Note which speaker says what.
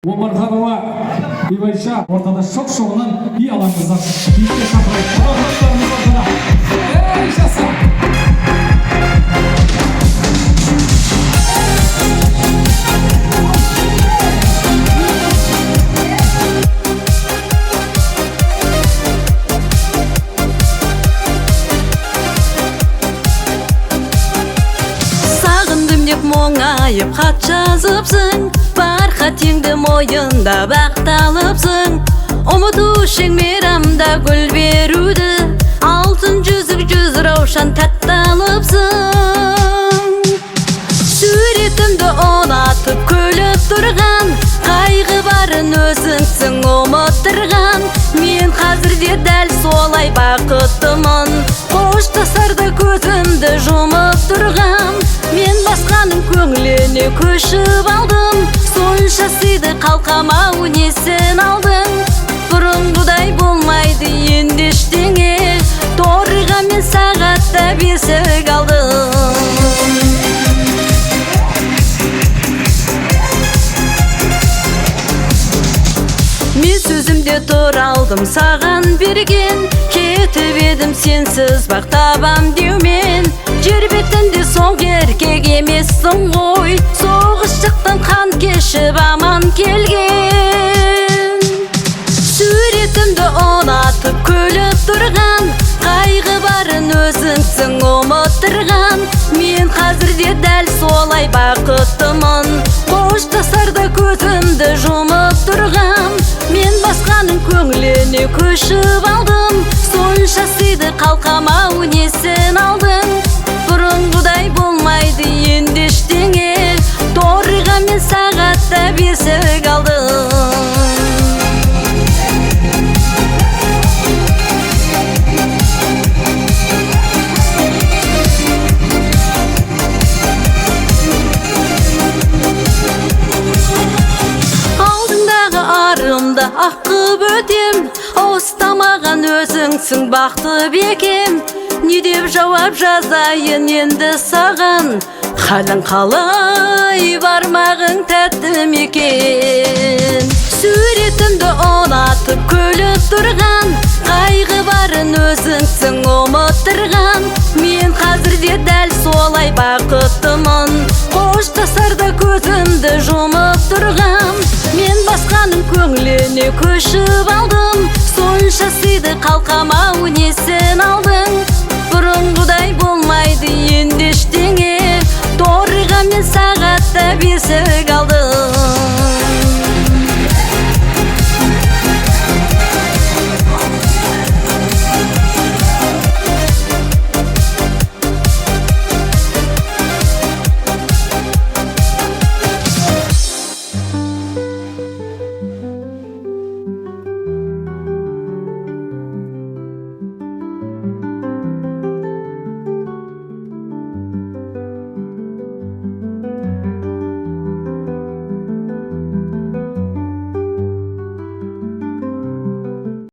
Speaker 1: Омарханова Ибайша ортада шоқ-шоғынан би алаңыздан биікке шақырайық. Ей, жаса!
Speaker 2: Сағындым деп моңайып хат жазыпсың, бар қатеңді мойында бақталыпсың. Ұмытушың мейрамда гүл беруді, алтын жүзік жүз раушан тәтталыпсың. Суретімді ұнатып күліп тұрған, қайғы барын өзіңсің ұмыттырған. Мен қазірде дәл солай бақыттымын, қоштасарда көзімді жұмып тұрған. Мен басқаның көңіліне көшіп алдым, сонша сыйды қалқамау несін алдың. Бұрынғыдай болмайды енді ештеңе, торыға мен сағатта бесік алдым. Мен сөзімде тұр алдым саған берген, кетіп едім сенсіз бақ табам деумен. Жер бетінде соң еркек емессің ғой, соғыс шықтың қан кешіп аман келген. Суретімді ұнатып күліп тұрған, қайғы барын өзіңсің ұмыттырған. Мен қазірде дәл солай бақыттымын, қоштасарда көзімді жұмып тұрған. Мен басқаның көңіліне көшіп алдым, сонша сыйды қалқамау несін алдың. Бұрынғыдай болмайды енді ештеңе, торыға мен сағатта бесік алдым. Алдыңдағы арымды аққып өтем, ұстамаған өзіңсің бақты бекем. Не деп жауап жазайын енді саған, халің қалай бармағың тәтті мекен. Суретімді ұнатып күліп тұрған, қайғы барын өзіңсің ұмыттырған. Мен қазірде дәл солай бақыттымын, қоштасарда көзімді жұмып тұрған. Мен басқаның көңіліне көшіп алдым, сонша сыйды қалқамау несін алдың. Бұрынғыдай болмайды енді ештеңе, торыға мен сағатта бесік алдым.